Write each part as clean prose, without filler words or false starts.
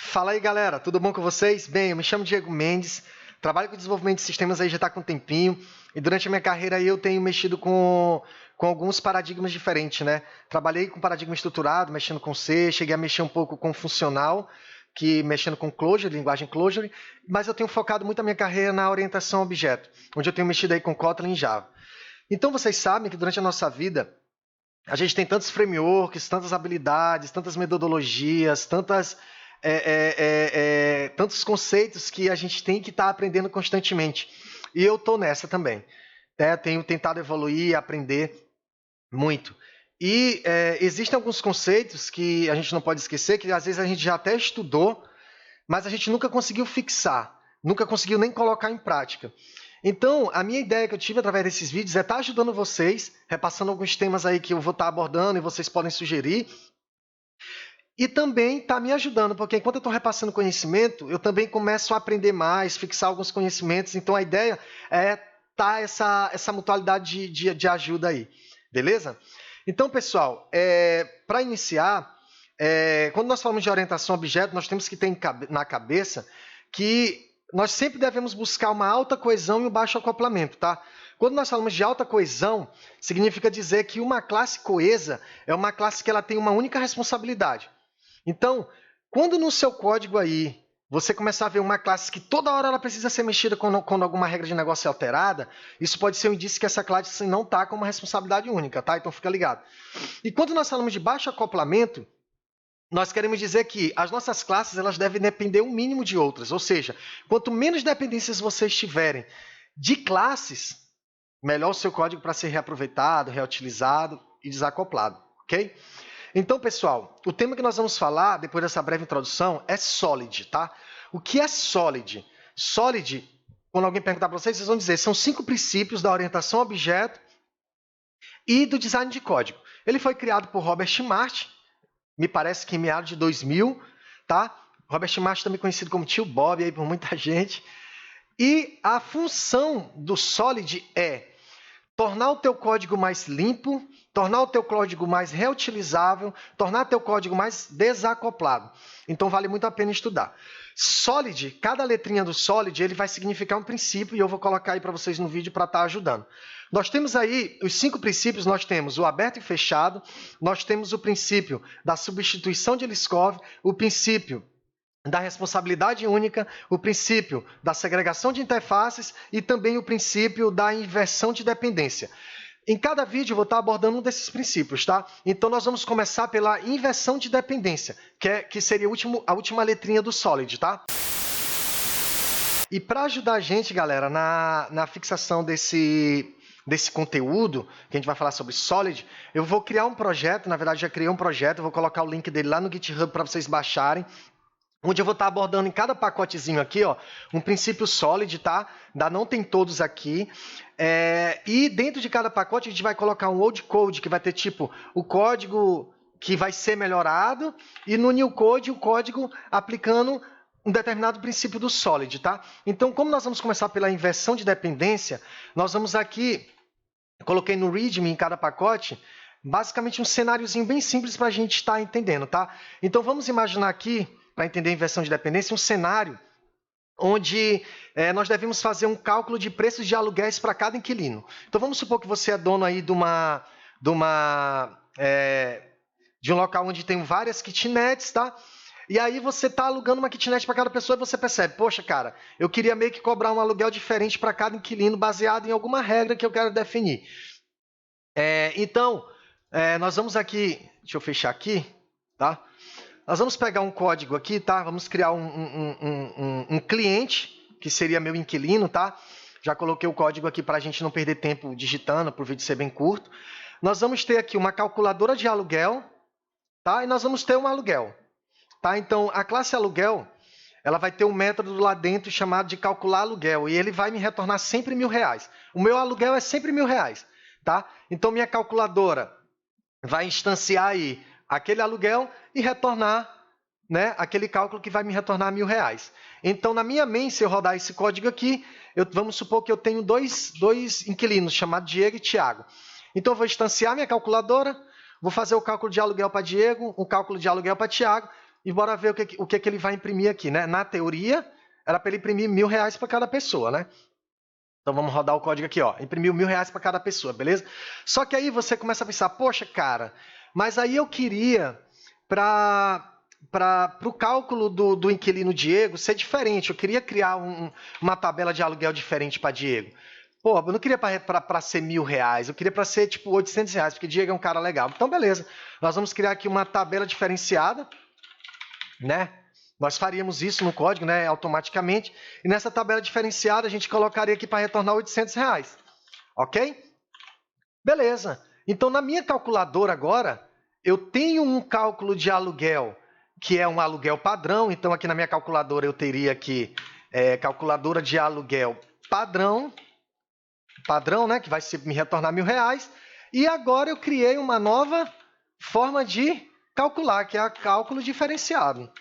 Fala aí, galera, tudo bom com vocês? Bem, eu me chamo Diego Mendes, trabalho com desenvolvimento de sistemas aí já está com um tempinho, e durante a minha carreira aí eu tenho mexido com alguns paradigmas diferentes, né? Trabalhei com paradigma estruturado, mexendo com C, cheguei a mexer um pouco com funcional, que mexendo com Clojure, linguagem Clojure, mas eu tenho focado muito a minha carreira na orientação a objeto, onde eu tenho mexido aí com Kotlin e Java. Então vocês sabem que durante a nossa vida, a gente tem tantos frameworks, tantas habilidades, tantas metodologias, tantos conceitos que a gente tem que estar aprendendo constantemente. E eu estou nessa também. Tenho tentado evoluir e aprender muito. E existem alguns conceitos que a gente não pode esquecer, que às vezes a gente já até estudou, mas a gente nunca conseguiu fixar, nunca conseguiu nem colocar em prática. Então, a minha ideia que eu tive através desses vídeos é estar ajudando vocês, repassando alguns temas aí que eu vou estar abordando e vocês podem sugerir, e também está me ajudando, porque enquanto eu estou repassando conhecimento, eu também começo a aprender mais, fixar alguns conhecimentos. Então, a ideia é estar essa mutualidade de ajuda aí, beleza? Então, pessoal, para iniciar, quando nós falamos de orientação a objeto, nós temos que ter na cabeça que nós sempre devemos buscar uma alta coesão e um baixo acoplamento, tá? Quando nós falamos de alta coesão, significa dizer que uma classe coesa é uma classe que ela tem uma única responsabilidade. Então, quando no seu código aí você começar a ver uma classe que toda hora ela precisa ser mexida quando alguma regra de negócio é alterada, isso pode ser um indício que essa classe não está com uma responsabilidade única, tá? Então fica ligado. E quando nós falamos de baixo acoplamento, nós queremos dizer que as nossas classes elas devem depender um mínimo de outras, ou seja, quanto menos dependências vocês tiverem de classes, melhor o seu código para ser reaproveitado, reutilizado e desacoplado, ok? Então, pessoal, o tema que nós vamos falar, depois dessa breve introdução, é Solid, tá? O que é Solid? Solid, quando alguém perguntar para vocês, vocês vão dizer, são 5 princípios da orientação a objeto e do design de código. Ele foi criado por Robert Martin, me parece que em meados de 2000, tá? Robert Martin também conhecido como Tio Bob aí por muita gente. E a função do Solid é tornar o teu código mais limpo, tornar o teu código mais reutilizável, tornar o teu código mais desacoplado. Então vale muito a pena estudar. Solid, cada letrinha do Solid, ele vai significar um princípio e eu vou colocar aí para vocês no vídeo para estar ajudando. Nós temos aí os 5 princípios, nós temos o aberto e fechado, nós temos o princípio da substituição de Liskov, o princípio da responsabilidade única, o princípio da segregação de interfaces e também o princípio da inversão de dependência. Em cada vídeo eu vou estar abordando um desses princípios, tá? Então nós vamos começar pela inversão de dependência, que seria a última letrinha do Solid, tá? E para ajudar a gente, galera, na fixação desse conteúdo, que a gente vai falar sobre Solid, eu vou criar um projeto, na verdade já criei um projeto, eu vou colocar o link dele lá no GitHub para vocês baixarem, onde eu vou estar abordando em cada pacotezinho aqui, ó, um princípio Solid, tá? Não tem todos aqui. E dentro de cada pacote a gente vai colocar um old code, que vai ter tipo o código que vai ser melhorado, e no new code o código aplicando um determinado princípio do Solid, tá? Então, como nós vamos começar pela inversão de dependência, nós vamos aqui, coloquei no README em cada pacote, basicamente um cenáriozinho bem simples para a gente estar entendendo, tá? Então, vamos imaginar aqui, para entender a inversão de dependência, um cenário onde nós devemos fazer um cálculo de preços de aluguéis para cada inquilino. Então, vamos supor que você é dono aí de um local onde tem várias kitnets, tá? E aí você está alugando uma kitnet para cada pessoa e você percebe, poxa, cara, eu queria meio que cobrar um aluguel diferente para cada inquilino baseado em alguma regra que eu quero definir. Então, nós vamos aqui, deixa eu fechar aqui, tá? Nós vamos pegar um código aqui, tá? Vamos criar um cliente, que seria meu inquilino, tá? Já coloquei o código aqui para a gente não perder tempo digitando, para o vídeo ser bem curto. Nós vamos ter aqui uma calculadora de aluguel, tá? E nós vamos ter um aluguel, tá? Então, a classe aluguel, ela vai ter um método lá dentro chamado de calcular aluguel, e ele vai me retornar sempre R$1.000. O meu aluguel é sempre R$1.000, tá? Então, minha calculadora vai instanciar aí aquele aluguel e retornar, né, aquele cálculo que vai me retornar R$1.000. Então, na minha main, se eu rodar esse código aqui, vamos supor que eu tenho dois inquilinos, chamados Diego e Tiago. Então, eu vou instanciar minha calculadora, vou fazer o cálculo de aluguel para Diego, o cálculo de aluguel para Tiago, e bora ver o que ele vai imprimir aqui, né? Na teoria, era para ele imprimir R$1.000 para cada pessoa, né? Então vamos rodar o código aqui, ó. Imprimiu R$1.000 para cada pessoa, beleza? Só que aí você começa a pensar, poxa, cara, mas aí eu queria para o cálculo do inquilino Diego ser diferente. Eu queria criar uma tabela de aluguel diferente para Diego. Pô, eu não queria para ser R$1.000, eu queria para ser tipo R$800, porque Diego é um cara legal. Então, beleza. Nós vamos criar aqui uma tabela diferenciada, né? Nós faríamos isso no código, né, automaticamente. E nessa tabela diferenciada, a gente colocaria aqui para retornar R$800. Ok? Beleza. Então, na minha calculadora agora, eu tenho um cálculo de aluguel, que é um aluguel padrão. Então, aqui na minha calculadora, eu teria aqui calculadora de aluguel padrão, né, que vai me retornar R$1.000. E agora eu criei uma nova forma de calcular, que é o cálculo diferenciado.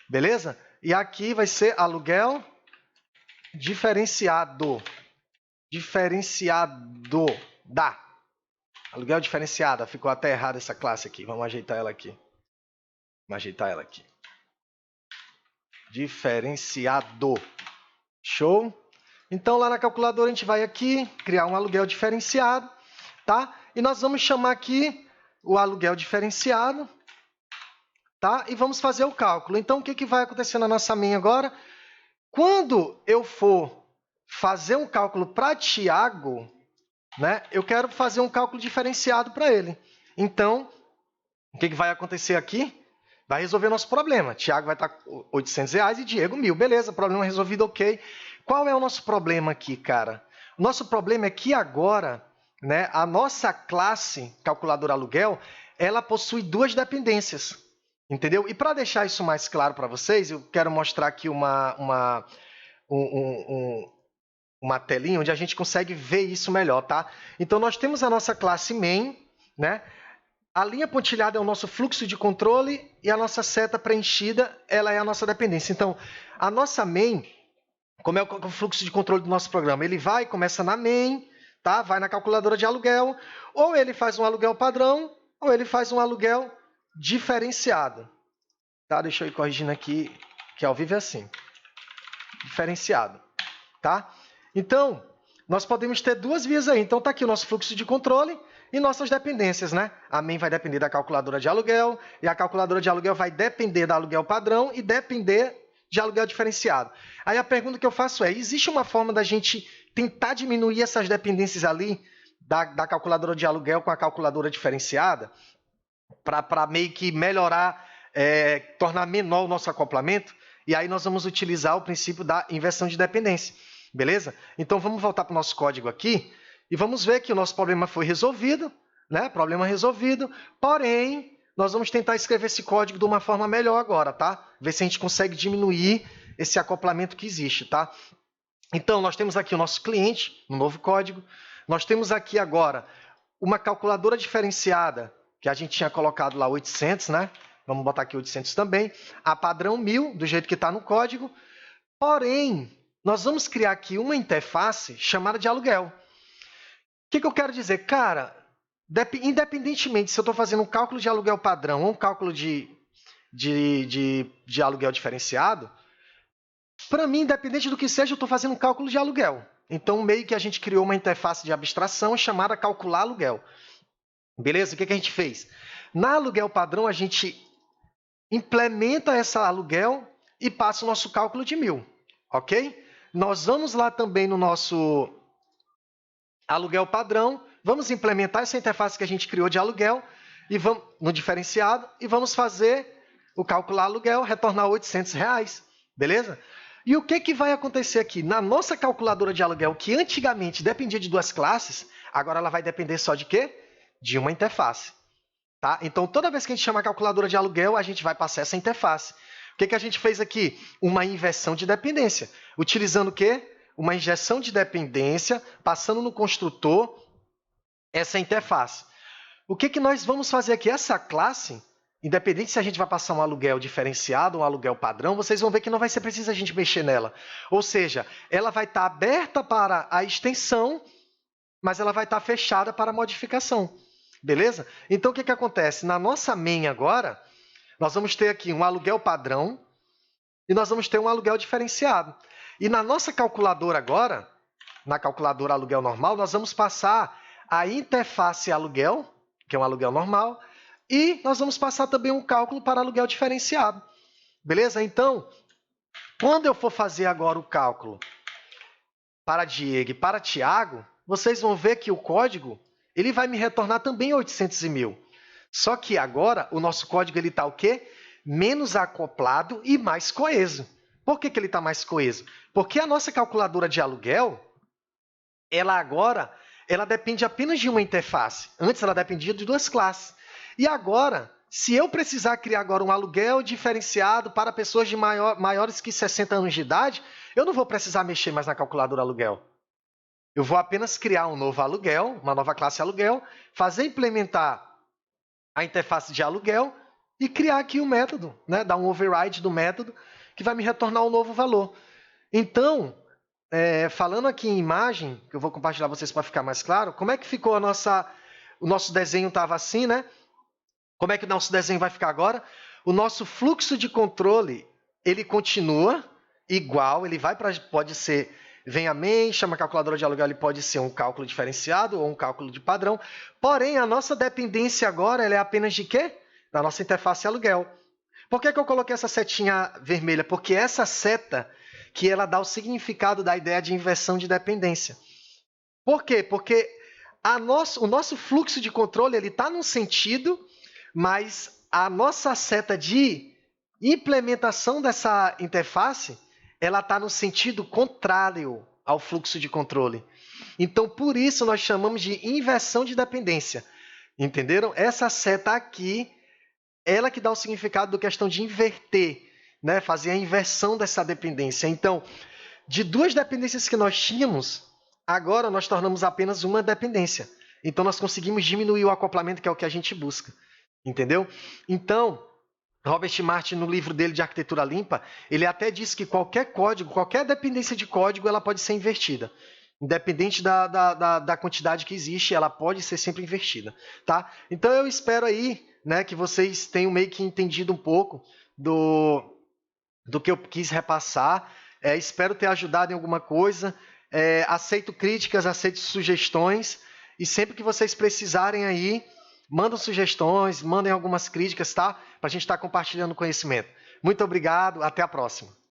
Beleza? E aqui vai ser aluguel diferenciado. Aluguel diferenciado. Ficou até errado essa classe aqui. Vamos ajeitar ela aqui. Diferenciado. Show? Então, lá na calculadora, a gente vai aqui criar um aluguel diferenciado, tá? E nós vamos chamar aqui o aluguel diferenciado, tá? E vamos fazer o cálculo. Então, o que vai acontecer na nossa main agora? Quando eu for fazer um cálculo para Tiago, né, eu quero fazer um cálculo diferenciado para ele. Então, o que vai acontecer aqui? Vai resolver nosso problema. Tiago vai estar com R$800 e Diego 1.000. Beleza, problema resolvido, ok. Qual é o nosso problema aqui, cara? O nosso problema é que agora, né, a nossa classe calculadora aluguel, ela possui duas dependências. Entendeu? E para deixar isso mais claro para vocês, eu quero mostrar aqui uma telinha onde a gente consegue ver isso melhor, tá? Então, nós temos a nossa classe main, né? A linha pontilhada é o nosso fluxo de controle e a nossa seta preenchida, ela é a nossa dependência. Então, a nossa main, como é o fluxo de controle do nosso programa? Ele começa na main, tá? Vai na calculadora de aluguel, ou ele faz um aluguel padrão, ou ele faz um aluguel diferenciado. Tá? Deixa eu ir corrigindo aqui, que ao vivo é assim. Diferenciado. Tá? Então, nós podemos ter duas vias aí. Então, está aqui o nosso fluxo de controle e nossas dependências, né? A main vai depender da calculadora de aluguel, e a calculadora de aluguel vai depender do aluguel padrão e depender de aluguel diferenciado. Aí a pergunta que eu faço é, existe uma forma da gente tentar diminuir essas dependências ali da calculadora de aluguel com a calculadora diferenciada para meio que melhorar, tornar menor o nosso acoplamento? E aí nós vamos utilizar o princípio da inversão de dependência. Beleza? Então, vamos voltar para o nosso código aqui e vamos ver que o nosso problema foi resolvido, né? Problema resolvido, porém, nós vamos tentar escrever esse código de uma forma melhor agora, tá? Ver se a gente consegue diminuir esse acoplamento que existe, tá? Então, nós temos aqui o nosso cliente, no novo código. Nós temos aqui agora uma calculadora diferenciada, que a gente tinha colocado lá 800, né? Vamos botar aqui 800 também. A padrão 1.000, do jeito que está no código. Porém, nós vamos criar aqui uma interface chamada de aluguel. O que eu quero dizer? Cara, independentemente se eu estou fazendo um cálculo de aluguel padrão ou um cálculo de aluguel diferenciado, para mim, independente do que seja, eu estou fazendo um cálculo de aluguel. Então, meio que a gente criou uma interface de abstração chamada calcular aluguel. Beleza? O que a gente fez? Na aluguel padrão, a gente implementa essa aluguel e passa o nosso cálculo de 1.000. Ok? Nós vamos lá também no nosso aluguel padrão, vamos implementar essa interface que a gente criou de aluguel e vamos no diferenciado e vamos fazer o calcular aluguel, retornar R$800, beleza? E o que vai acontecer aqui? Na nossa calculadora de aluguel, que antigamente dependia de duas classes, agora ela vai depender só de quê? De uma interface. Tá? Então, toda vez que a gente chama a calculadora de aluguel, a gente vai passar essa interface. O que a gente fez aqui? Uma inversão de dependência. Utilizando o quê? Uma injeção de dependência, passando no construtor essa interface. O que nós vamos fazer aqui? Essa classe, independente se a gente vai passar um aluguel diferenciado ou um aluguel padrão, vocês vão ver que não vai ser preciso a gente mexer nela. Ou seja, ela vai estar aberta para a extensão, mas ela vai estar fechada para a modificação. Beleza? Então, o que acontece? Na nossa main agora, Nós vamos ter aqui um aluguel padrão e nós vamos ter um aluguel diferenciado. E na nossa calculadora agora, na calculadora aluguel normal, nós vamos passar a interface aluguel, que é um aluguel normal, e nós vamos passar também um cálculo para aluguel diferenciado. Beleza? Então, quando eu for fazer agora o cálculo para Diego e para Tiago, vocês vão ver que o código ele vai me retornar também 800.000. Só que agora o nosso código está o quê? Menos acoplado e mais coeso. Por que ele está mais coeso? Porque a nossa calculadora de aluguel, ela depende apenas de uma interface. Antes ela dependia de 2 classes. E agora, se eu precisar criar agora um aluguel diferenciado para pessoas de maiores que 60 anos de idade, eu não vou precisar mexer mais na calculadora aluguel. Eu vou apenas criar um novo aluguel, uma nova classe aluguel, implementar a interface de aluguel e criar aqui o método, né? Dar um override do método que vai me retornar um novo valor. Então, falando aqui em imagem, que eu vou compartilhar com vocês para ficar mais claro, como é que ficou o nosso desenho estava assim, né? Como é que o nosso desenho vai ficar agora? O nosso fluxo de controle, ele continua igual, pode ser, vem a main, chama a calculadora de aluguel, ele pode ser um cálculo diferenciado ou um cálculo de padrão, porém, a nossa dependência agora ela é apenas de quê? Da nossa interface aluguel. Por que eu coloquei essa setinha vermelha? Porque essa seta que ela dá o significado da ideia de inversão de dependência. Por quê? Porque o nosso fluxo de controle está num sentido, mas a nossa seta de implementação dessa interface ela está no sentido contrário ao fluxo de controle. Então, por isso, nós chamamos de inversão de dependência. Entenderam? Essa seta aqui, ela que dá o significado da questão de inverter, né? Fazer a inversão dessa dependência. Então, de 2 dependências que nós tínhamos, agora nós tornamos apenas uma dependência. Então, nós conseguimos diminuir o acoplamento, que é o que a gente busca. Entendeu? Então, Robert Martin, no livro dele de Arquitetura Limpa, ele até diz que qualquer código, qualquer dependência de código, ela pode ser invertida. Independente da quantidade que existe, ela pode ser sempre invertida. Tá? Então, eu espero aí, né, que vocês tenham meio que entendido um pouco do que eu quis repassar. Espero ter ajudado em alguma coisa. Aceito críticas, aceito sugestões. E sempre que vocês precisarem aí, mandam sugestões, mandem algumas críticas, tá? Para a gente estar compartilhando conhecimento. Muito obrigado, até a próxima.